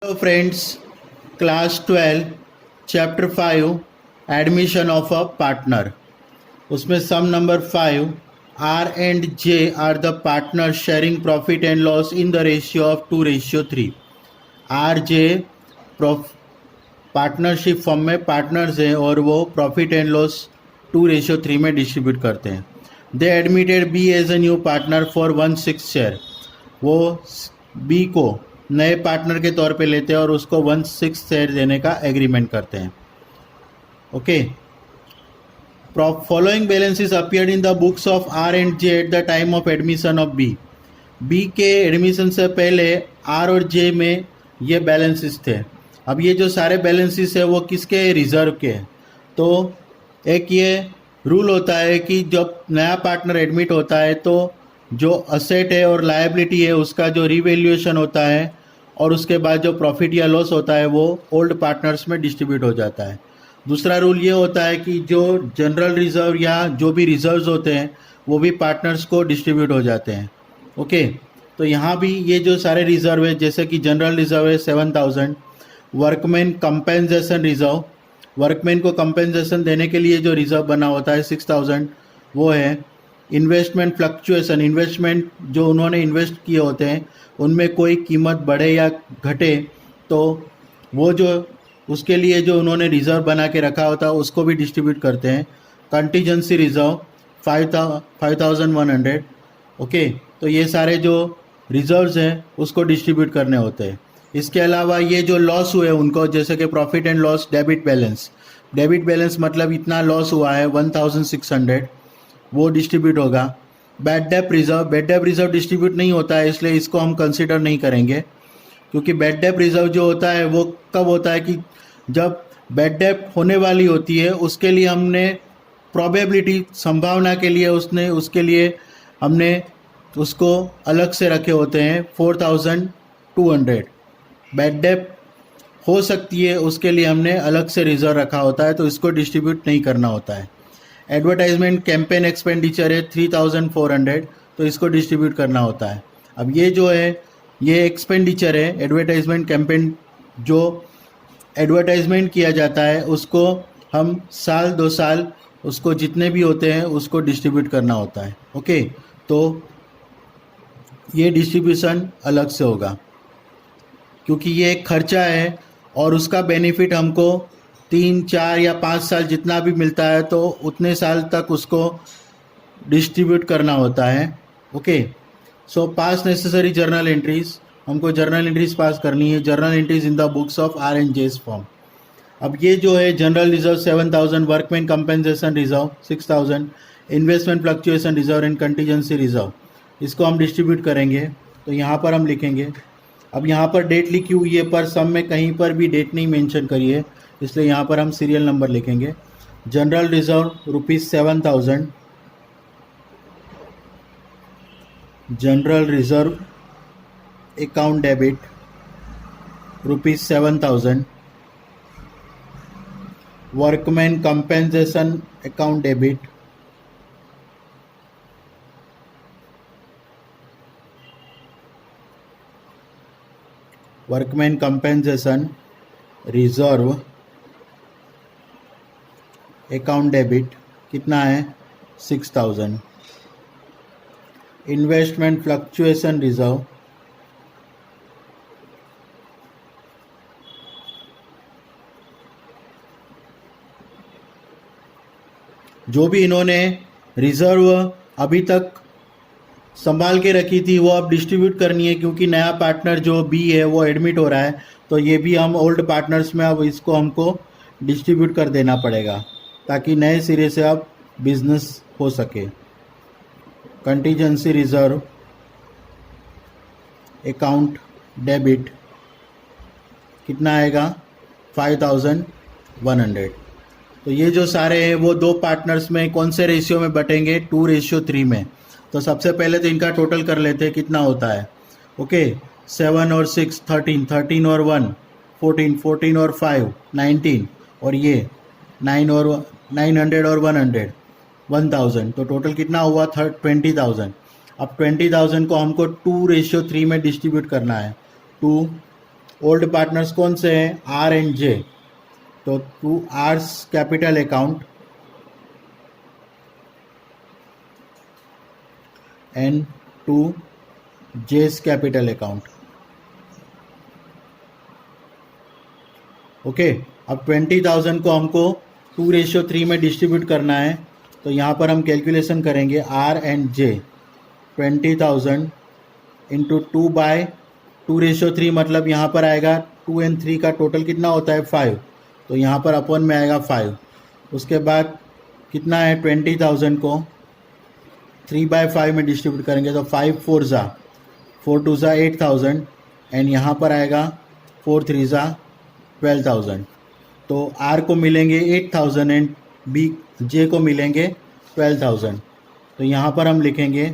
Hello friends, class 12, chapter 5, admission of a partner. उसमें sum number 5, R and J are the partners sharing profit and loss in the ratio of 2:3. R, J partnership form में partners हैं और वो profit and loss 2:3 में distribute करते हैं. They admitted B as a new partner for 1/6 share. वो B को नए पार्टनर के तौर पे लेते हैं और उसको 1/6 शेयर देने का एग्रीमेंट करते हैं. Okay. Following balances appeared in the books of R and J at the time of admission of B. B के एडमिशन से पहले आर और जे में ये बैलेंसेस थे. अब ये जो सारे बैलेंसेस है वो किसके, रिजर्व के हैं. तो एक ये रूल होता है कि जब नया पार्टनर एडमिट होता है तो जो असेट है और लायबिलिटी है उसका जो रिवैल्यूएशन होता है और उसके बाद जो प्रॉफिट या लॉस होता है वो ओल्ड पार्टनर्स में डिस्ट्रीब्यूट हो जाता है. दूसरा रूल ये होता है कि जो जनरल रिजर्व या जो भी रिजर्व्स होते हैं वो भी पार्टनर्स को डिस्ट्रीब्यूट हो जाते हैं. ओके. तो यहाँ भी ये जो सारे रिजर्व है, जैसे कि जनरल रिजर्व है 7,000, वर्कमैन कंपेंसेशन रिजर्व, वर्कमैन को कंपेंसेशन देने के लिए जो रिजर्व बना होता है 6,000 वो है. इन्वेस्टमेंट फ्लक्चुएशन, इन्वेस्टमेंट जो उन्होंने इन्वेस्ट किए होते हैं उनमें कोई कीमत बढ़े या घटे तो वो जो उसके लिए जो उन्होंने रिज़र्व बना के रखा होता है उसको भी डिस्ट्रीब्यूट करते हैं. Contingency reserve 5,100. ओके. तो ये सारे जो रिजर्व्स हैं उसको डिस्ट्रीब्यूट करने होते हैं. इसके अलावा ये जो लॉस हुए उनको, जैसे कि profit and loss debit balance, debit balance मतलब इतना लॉस हुआ है 1,600, वो डिस्ट्रीब्यूट होगा. Bad debt reserve, bad debt reserve distribute नहीं होता है इसलिए इसको हम कंसिडर नहीं करेंगे, क्योंकि बैड डेप रिजर्व जो होता है वो कब होता है कि जब बैड डेप होने वाली होती है उसके लिए हमने प्रोबेबिलिटी, संभावना के लिए उसके लिए हमने उसको अलग से रखे होते हैं 4,200. बैड डेप हो सकती है उसके लिए हमने अलग से रिजर्व रखा होता है, तो इसको डिस्ट्रीब्यूट नहीं करना होता है. एडवर्टाइजमेंट कैंपेन एक्सपेंडिचर है 3,400, तो इसको डिस्ट्रीब्यूट करना होता है. अब ये जो है ये एक्सपेंडिचर है, एडवर्टाइजमेंट कैंपेन जो एडवर्टाइजमेंट किया जाता है उसको हम साल 2 साल उसको जितने भी होते हैं उसको डिस्ट्रीब्यूट करना होता है. ओके. तो ये डिस्ट्रीब्यूशन अलग से होगा क्योंकि ये एक खर्चा है और उसका बेनिफिट हमको 3, 4 या 5 साल जितना भी मिलता है तो उतने साल तक उसको डिस्ट्रीब्यूट करना होता है. Okay. So pass necessary journal entries, हमको जर्नल एंट्रीज पास करनी है. Journal entries in the books of R and J's form. अब ये जो है general reserve 7,000, workman compensation reserve 6,000, investment fluctuation reserve and contingency reserve, इसको हम डिस्ट्रीब्यूट करेंगे. तो यहाँ पर हम लिखेंगे. अब यहाँ पर डेट लिखी हुई है पर सम में कहीं पर भी डेट नहीं मेंशन करी है, इसलिए यहाँ पर हम सीरियल नंबर लिखेंगे. General reserve ₹7,000, general reserve account debit ₹7,000, workman compensation account debit workman compensation reserve account debit कितना है 6,000. इन्वेस्टमेंट फ्लक्चुएशन रिजर्व जो भी इन्होंने रिजर्व अभी तक संभाल के रखी थी वो अब डिस्ट्रीब्यूट करनी है, क्योंकि नया पार्टनर जो बी है वो एडमिट हो रहा है तो ये भी हम ओल्ड पार्टनर्स में अब इसको हमको डिस्ट्रीब्यूट कर देना पड़ेगा ताकि नए सिरे से अब बिजनेस हो सके. कंटीजेंसी रिजर्व अकाउंट डेबिट कितना आएगा 5,100. तो ये जो सारे हैं वो दो पार्टनर्स में कौन से रेशियो में बटेंगे 2:3 में. तो सबसे पहले तो इनका टोटल कर लेते हैं कितना होता है. ओके. 7 और 6 13, 13 और 1 14, 14 और 5 19 और ये 900 और 100 1,000. तो टोटल कितना हुआ 20,000. अब 20,000 को हमको 2:3 में डिस्ट्रीब्यूट करना है. 2 ओल्ड पार्टनर्स कौन से हैं? R and J. तो to R's capital account and to J's capital account. Okay, अब 20,000 को हमको 2:3 में डिस्ट्रीब्यूट करना है। तो यहाँ पर हम कैलकुलेशन करेंगे आर एंड जे। 20,000 इंटू 2/2:3 मतलब यहाँ पर आएगा 2 and 3 का टोटल कितना होता है? 5। तो यहाँ पर अपन में आएगा 5। उसके बाद कितना है? 20,000 को 3/5 में डिस्ट्रीब्यूट करेंगे तो 5 4 ज़ा 4 2 ज़ा 8,000 एंड यहाँ पर आएगा 4 3 ज़ा 12,000। तो आर को मिलेंगे 8,000 एंड बी जे को मिलेंगे 12,000। तो यहाँ पर हम लिखेंगे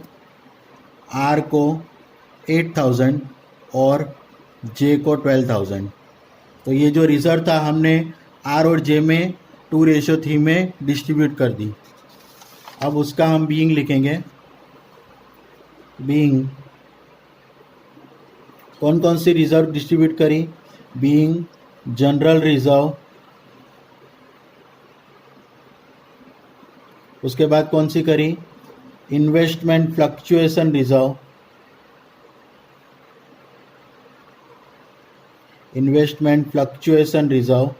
आर को 8,000 और जे को 12,000। तो ये जो रिजर्व था हमने आर और जे में 2:3 में डिस्ट्रीब्यूट कर दी। अब उसका हम बीइंग लिखेंगे। बीइंग कौन कौन सी रिजर्व डिस्ट्रीब्यूट करी? बीइंग जनरल रिजर्व, उसके बाद कौन सी करी? Investment fluctuation reserve, investment fluctuation reserve,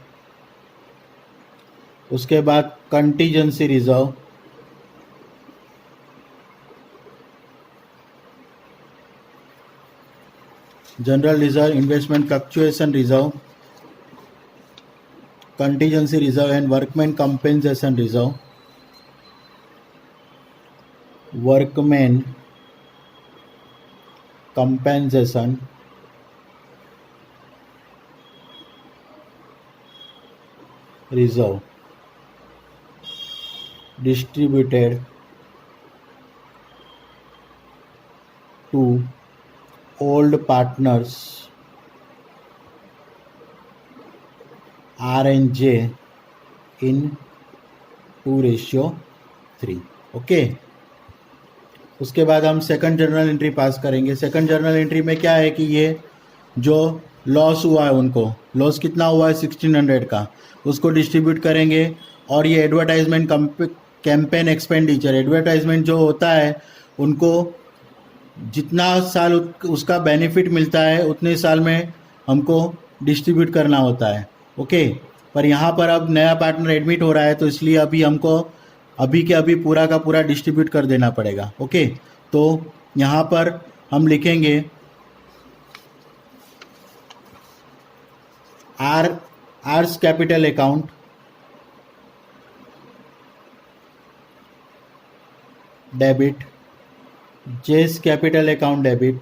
उसके बाद contingency reserve, general reserve, investment fluctuation reserve, contingency reserve and workman compensation reserve. Workman compensation reserve distributed to old partners R and J in 2:3। Okay, उसके बाद हम second journal entry पास करेंगे। Second journal entry में क्या है कि ये जो लॉस हुआ है, उनको लॉस कितना हुआ है 1600 का, उसको डिस्ट्रीब्यूट करेंगे। और ये एडवर्टाइजमेंट कैंपेन एक्सपेंडिचर, एडवर्टाइजमेंट जो होता है उनको जितना साल उसका बेनिफिट मिलता है उतने साल में हमको डिस्ट्रीब्यूट करना होता है। ओके, पर यहाँ पर अब नया पार्टनर एडमिट हो रहा है तो इसलिए अभी हमको अभी के अभी पूरा का पूरा डिस्ट्रीब्यूट कर देना पड़ेगा। ओके, तो यहाँ पर हम लिखेंगे आर्स कैपिटल अकाउंट डेबिट, जेस कैपिटल अकाउंट डेबिट।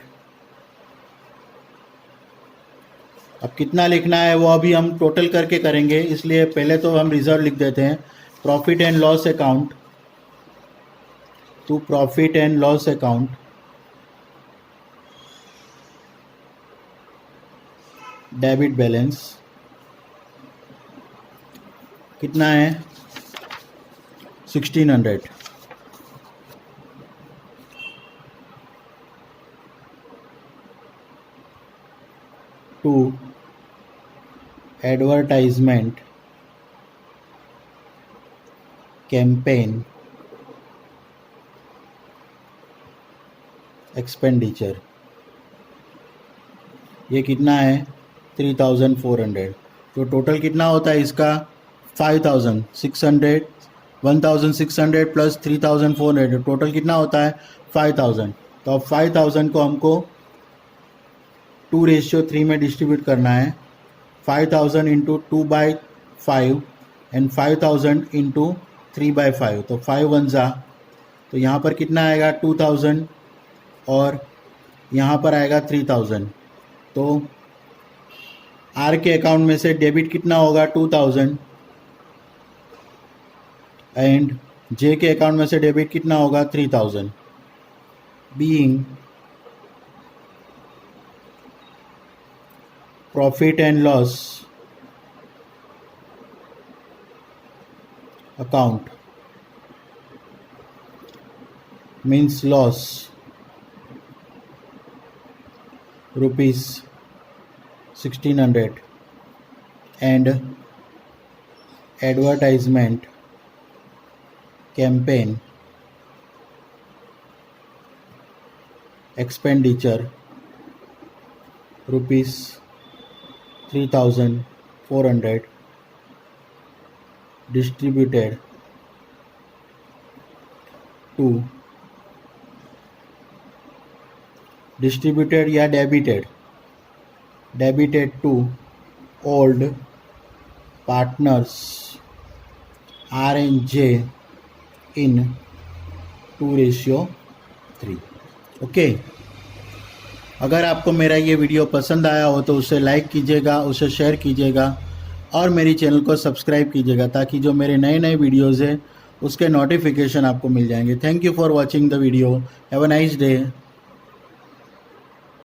अब कितना लिखना है वो अभी हम टोटल करके करेंगे, इसलिए पहले तो हम रिजर्व लिख देते हैं। Profit and loss account to profit and loss account debit balance कितना है 1600। टू एडवर्टाइजमेंट कैंपेन एक्सपेंडिचर, ये कितना है 3,400। तो टोटल कितना होता है इसका 5,600, 1,600 प्लस 3,400, टोटल कितना होता है 5,000। तो अब 5,000 को हमको 2:3 में डिस्ट्रीब्यूट करना है। 5,000 इंटू 2/5 एंड 5,000 इंटू 3/5, तो 5 1 ज़ा, तो यहाँ पर कितना आएगा 2,000 और यहाँ पर आएगा 3,000। तो आर के अकाउंट में से डेबिट कितना होगा 2,000 एंड जे के अकाउंट में से डेबिट कितना होगा 3,000। Being profit and loss account means loss 1600 and advertisement campaign expenditure rupees 3400 distributed या debited to old partners R&J in 2:3. Okay, अगर आपको मेरा ये वीडियो पसंद आया हो तो उसे लाइक कीजिएगा, उसे शेयर कीजिएगा और मेरी चैनल को सब्सक्राइब कीजिएगा ताकि जो मेरे नए नए वीडियोज़ हैं उसके नोटिफिकेशन आपको मिल जाएंगे. Thank you for watching the video. Have a nice day.